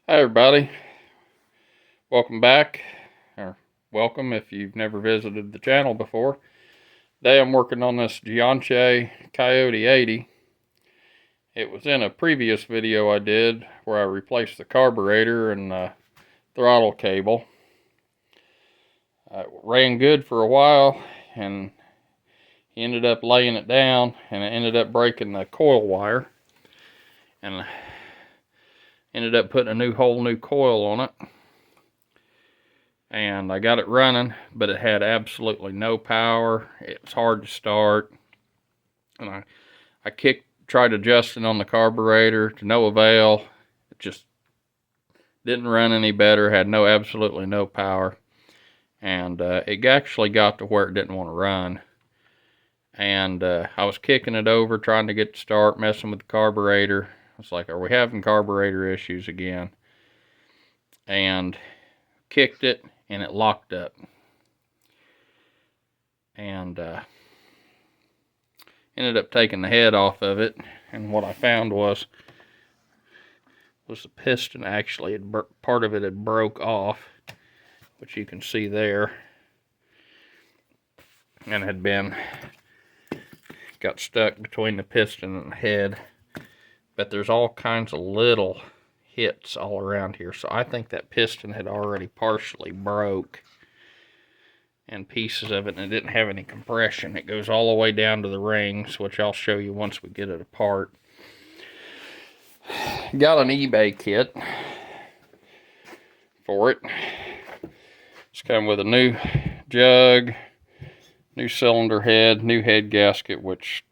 Hi everybody, welcome back, or welcome if you've never visited the channel before. Today I'm working on this Jianshe Coyote 80. It was in a previous video I did where I replaced the carburetor and the throttle cable. It ran good for a while and he ended up laying it down and it ended up breaking the coil wire and ended up putting a whole new coil on it. And I got it running, but it had absolutely no power. It was hard to start. And I tried adjusting on the carburetor to no avail. It just didn't run any better, had absolutely no power. And it actually got to where it didn't want to run. And I was kicking it over, trying to get to start, messing with the carburetor. I was like, are we having carburetor issues again? And kicked it, and it locked up. And ended up taking the head off of it, and what I found was the piston actually part of it had broke off, which you can see there, and got stuck between the piston and the head. But there's all kinds of little hits all around here, so I think that piston had already partially broke, and pieces of it, and it didn't have any compression. It goes all the way down to the rings, which I'll show you once we get it apart. Got an eBay kit for it. It's come with a new jug, new cylinder head, new head gasket, which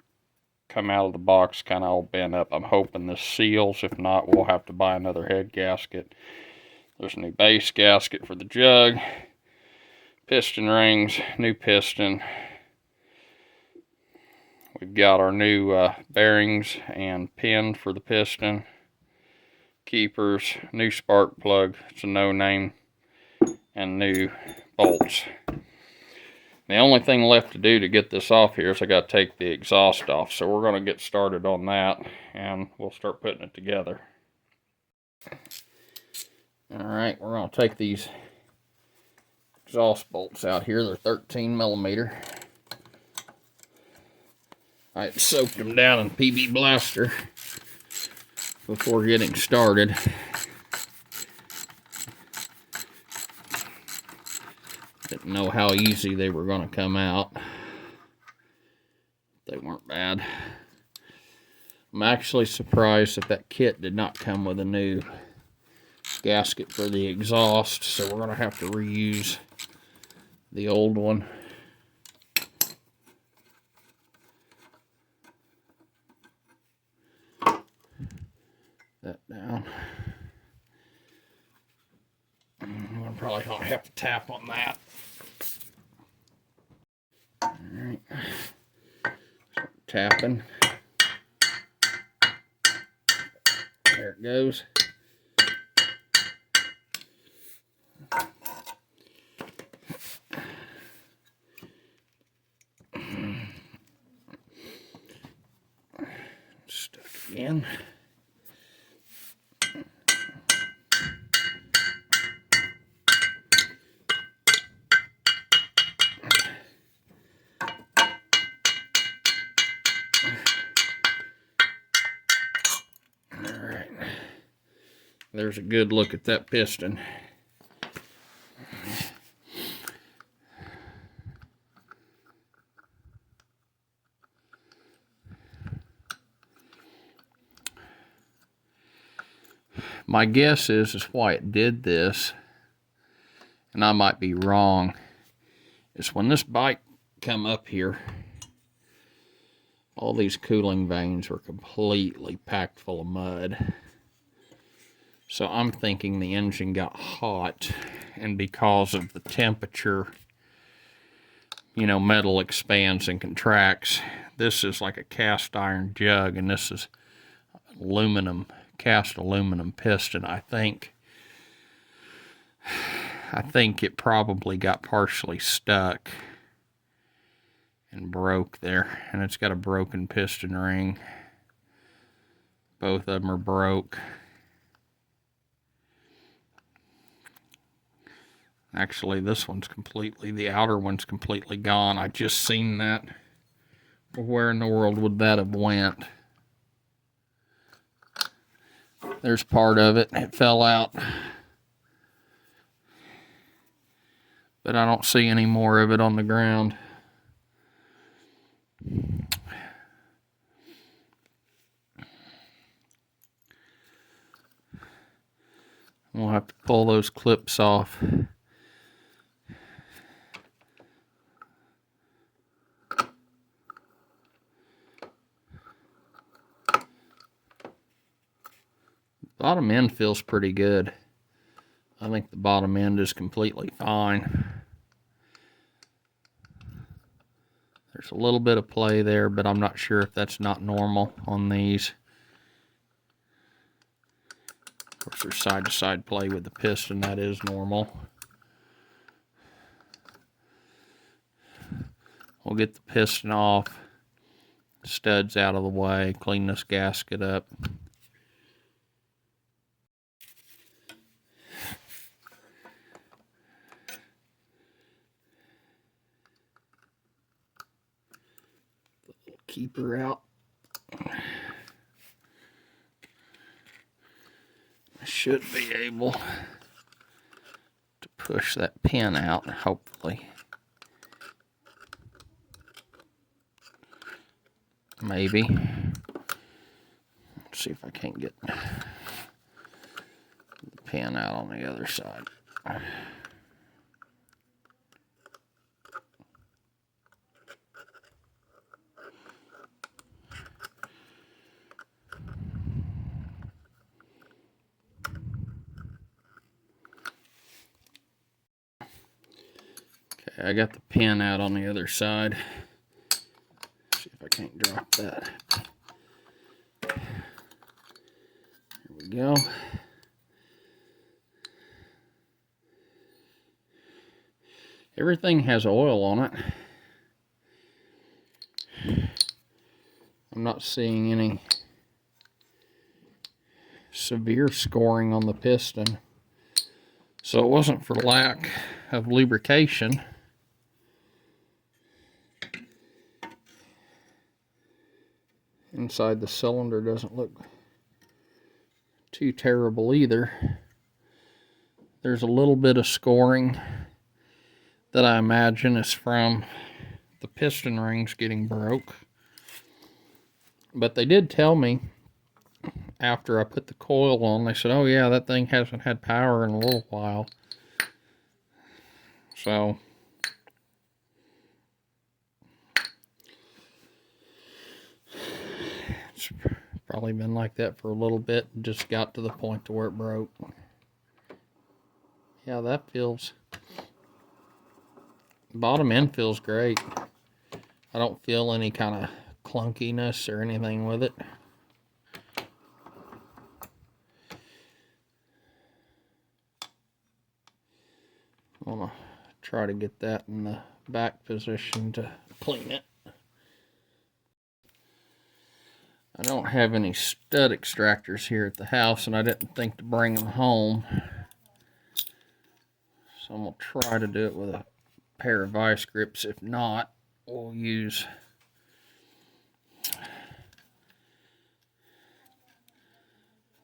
come out of the box kind of all bent up. I'm hoping this seals. If not, we'll have to buy another head gasket. There's a new base gasket for the jug. Piston rings, new piston. We've got our new bearings and pin for the piston. Keepers, new spark plug, it's a no name, and new bolts. The only thing left to do to get this off here is I got to take the exhaust off. So we're going to get started on that and we'll start putting it together. Alright, we're going to take these exhaust bolts out here. They're 13 millimeter. I soaked them down in PB Blaster before getting started. Didn't know how easy they were going to come out. They weren't bad. I'm actually surprised that kit did not come with a new gasket for the exhaust, so we're going to have to reuse the old one. That down. We'll probably have to tap on that. Alright. Start tapping. There it goes. Stuck again. Alright. There's a good look at that piston. My guess is why it did this, and I might be wrong, is when this bike come up here, all these cooling vanes were completely packed full of mud. So I'm thinking the engine got hot, and because of the temperature, you know, metal expands and contracts. This is like a cast iron jug, and this is aluminum, cast aluminum piston. I think it probably got partially stuck and broke there, and it's got a broken piston ring. Both of them are broke. Actually, this one's completely, the outer one's completely gone. I just seen that. Where in the world would that have went? There's part of it. It fell out. But I don't see any more of it on the ground. We'll have to pull those clips off. Bottom end feels pretty good. I think the bottom end is completely fine. There's a little bit of play there, but I'm not sure if that's not normal on these. Of course, there's side-to-side play with the piston. That is normal. We'll get the piston off, studs out of the way, clean this gasket up. Keep her out. I should be able to push that pin out, hopefully. Maybe. Let's see if I can't get the pin out on the other side. Okay, I got the pin out on the other side. See if I can't drop that. Here we go. Everything has oil on it. I'm not seeing any severe scoring on the piston. So it wasn't for lack of lubrication. Inside the cylinder doesn't look too terrible either. There's a little bit of scoring that I imagine is from the piston rings getting broke. But they did tell me after I put the coil on, they said, oh yeah, that thing hasn't had power in a little while. So it's probably been like that for a little bit and just got to the point to where it broke. Yeah, that feels, bottom end feels great. I don't feel any kind of clunkiness or anything with it. I'm gonna try to get that in the back position to clean it. I don't have any stud extractors here at the house, and I didn't think to bring them home. So I'm gonna try to do it with a pair of vice grips. If not, we'll use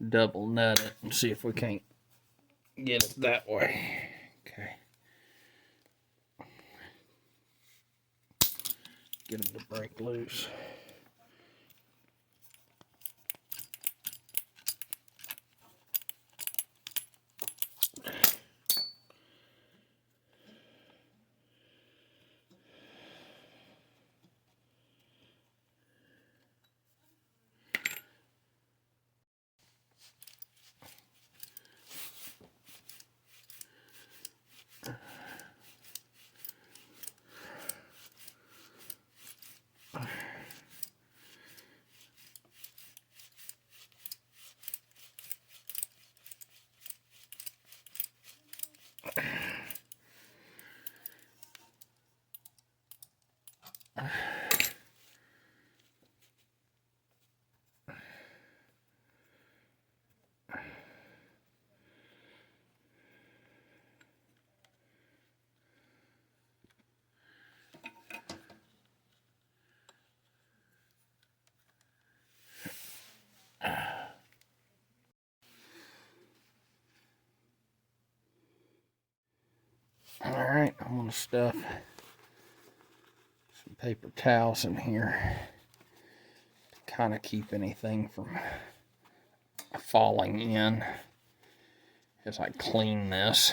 double nut it and see if we can't get it that way. Okay. Get them to break loose. of stuff. Some paper towels in here to kind of keep anything from falling in as I clean this.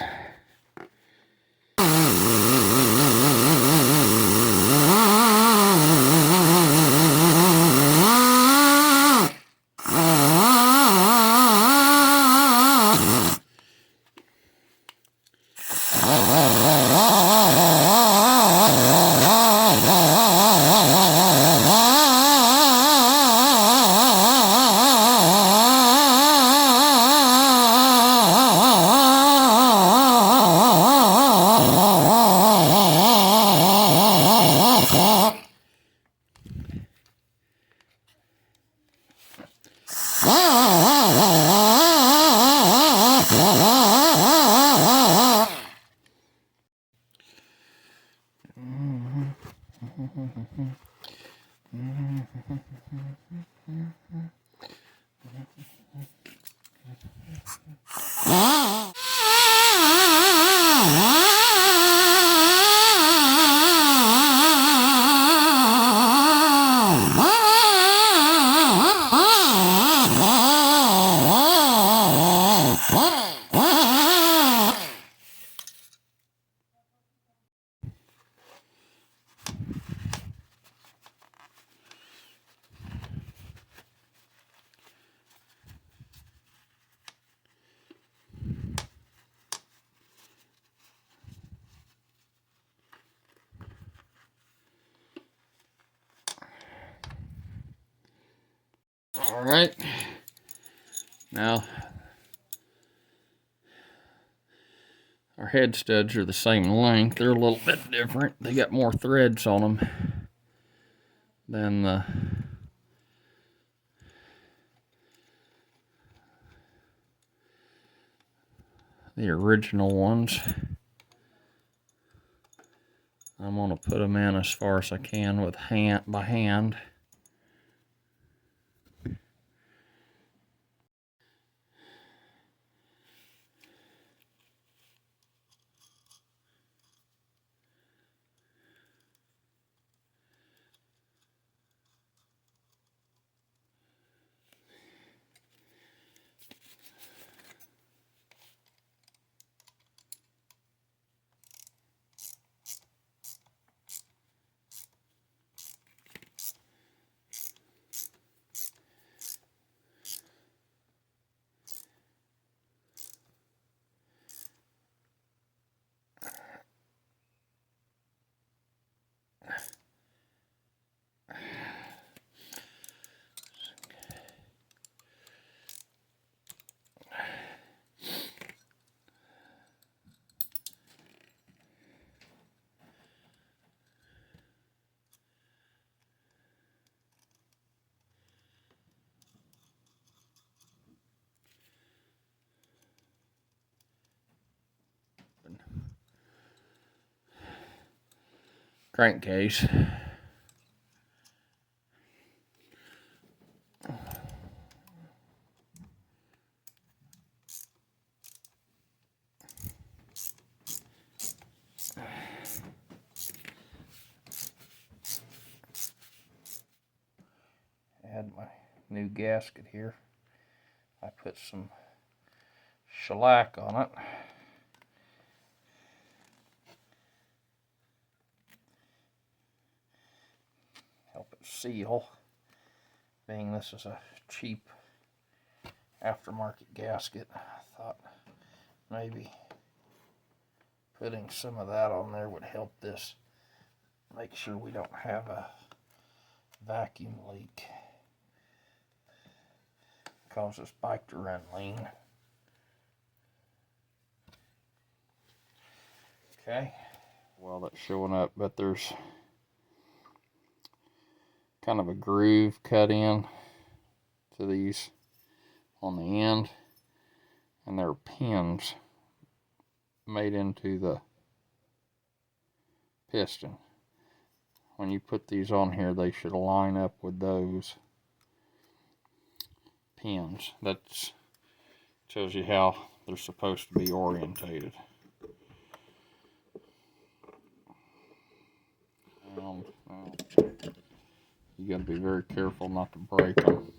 All right, now our head studs are the same length. They're a little bit different. They got more threads on them than the original ones. I'm going to put them in as far as I can with by hand. Crankcase. Add my new gasket here. I put some shellac on it. Help it seal. Being this is a cheap aftermarket gasket, I thought maybe putting some of that on there would help this make sure we don't have a vacuum leak. Cause this bike to run lean. Okay, well that's showing up, but there's kind of a groove cut in to these on the end, and there are pins made into the piston. When you put these on here, they should line up with those pins. That tells you how they're supposed to be orientated. No. You got to be very careful not to break them.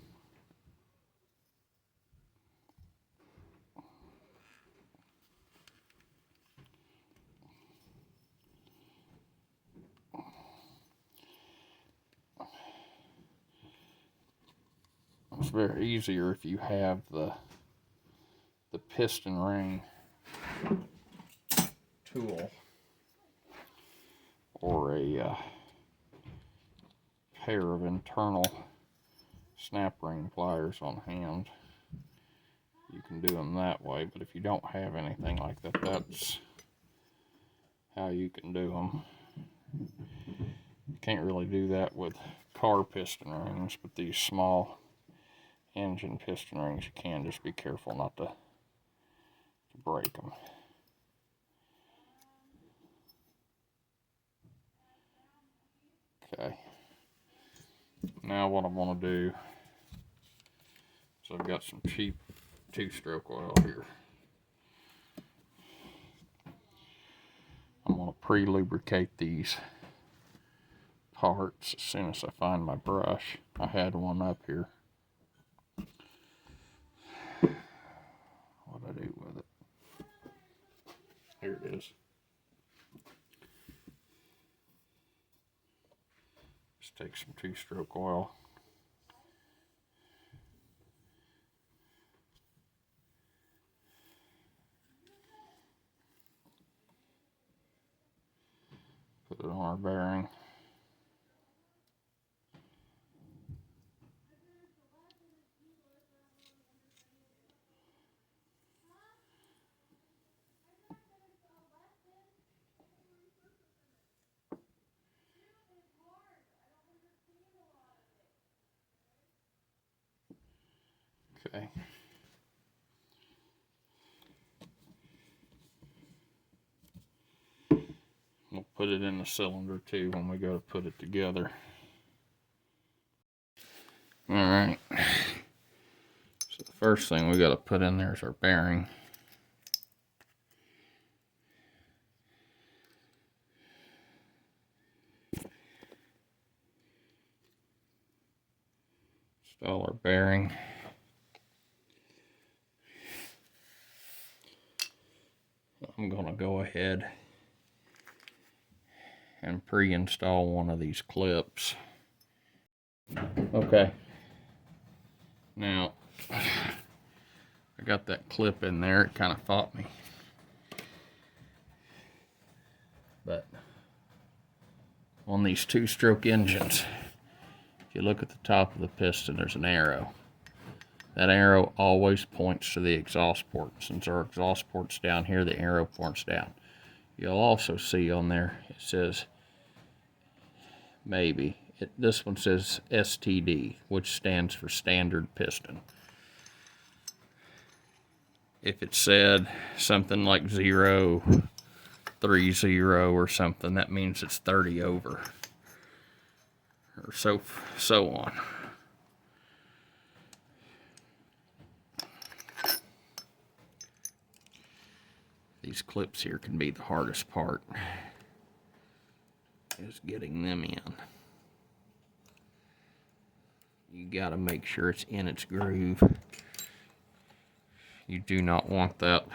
It's very easier if you have the piston ring tool or a pair of internal snap ring pliers on hand. You can do them that way, but if you don't have anything like that, that's how you can do them. You can't really do that with car piston rings, but these small engine piston rings you can. Just be careful not to break them. Okay, now what I'm going to do is I've got some cheap 2-stroke oil here. I'm going to pre-lubricate these parts as soon as I find my brush. I had one up here. What do I do with it? Here it is. Just take some 2-stroke oil. Put it on our bearing. Okay. We'll put it in the cylinder too when we go to put it together. Alright. So the first thing we got to put in there is our bearing. Install our bearing. I'm going to go ahead and pre-install one of these clips. Okay. Now, I got that clip in there. It kind of fought me. But on these 2-stroke engines, if you look at the top of the piston, there's an arrow. That arrow always points to the exhaust port. Since our exhaust port's down here, the arrow points down. You'll also see on there, it says, this one says STD, which stands for standard piston. If it said something like 030 or something, that means it's 30 over, or so on. These clips here can be the hardest part, is getting them in. You got to make sure it's in its groove. You do not want that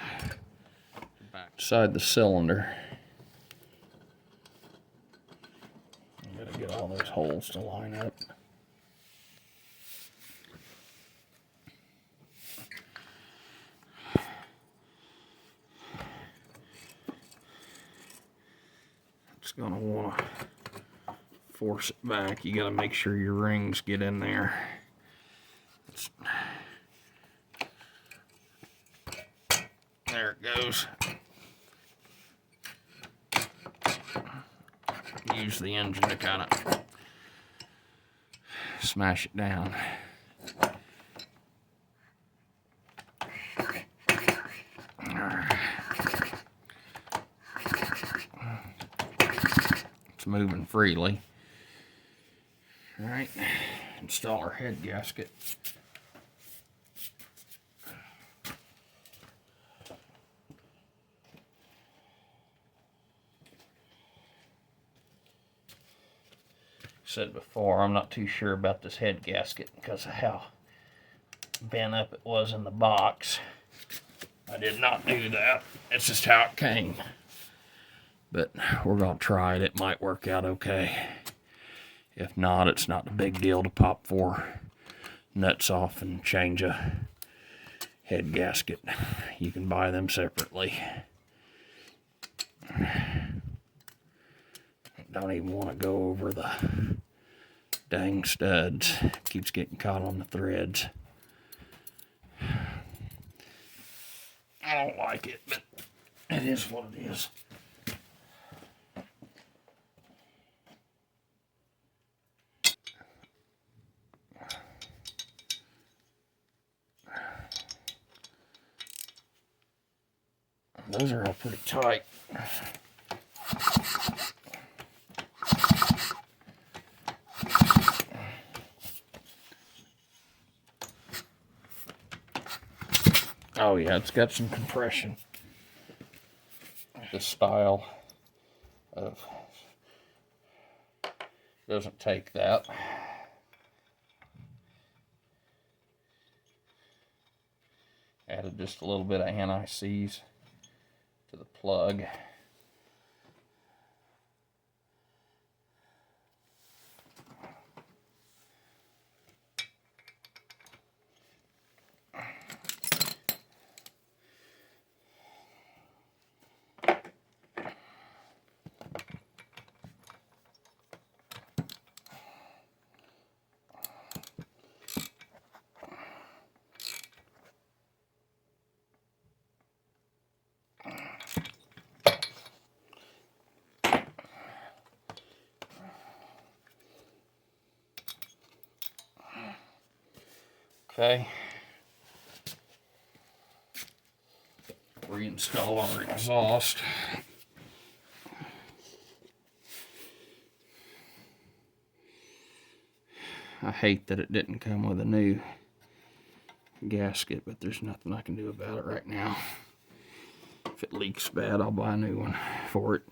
backside the cylinder. You got to get all those holes to line up. It's going to want to force it back. You got to make sure your rings get in there. There it goes. Use the engine to kind of smash it down. It's moving freely. All right, install our head gasket. said before, I'm not too sure about this head gasket because of how bent up it was in the box. I did not do that. It's just how it came. But we're going to try it. It might work out okay. If not, it's not a big deal to pop 4 nuts off and change a head gasket. You can buy them separately. Don't even want to go over the dang studs. Keeps getting caught on the threads. I don't like it, but it is what it is. Those are all pretty tight. Oh yeah, it's got some compression. This style of doesn't take that. Added just a little bit of anti-seize to the plug. Okay. Reinstall our exhaust. I hate that it didn't come with a new gasket, but there's nothing I can do about it right now. If it leaks bad, I'll buy a new one for it.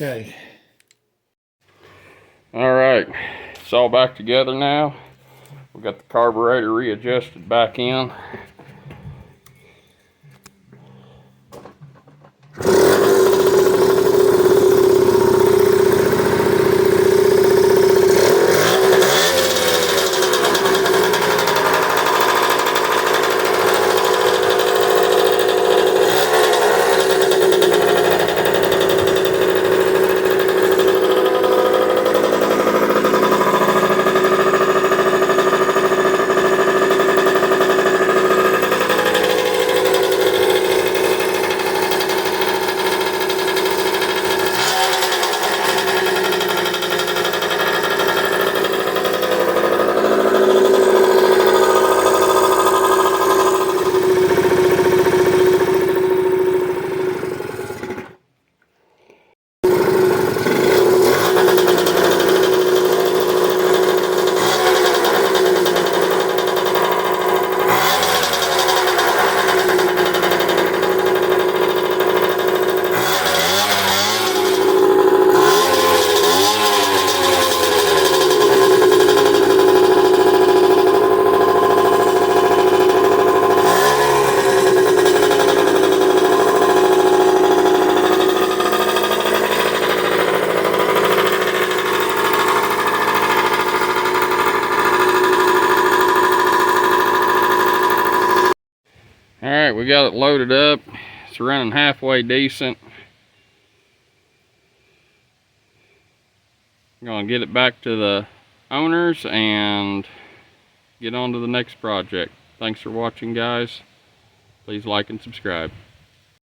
Okay. All right, it's all back together now. We got the carburetor readjusted back in. All right, we got it loaded up. It's running halfway decent. I'm gonna get it back to the owners and get on to the next project. Thanks for watching, guys. Please like and subscribe.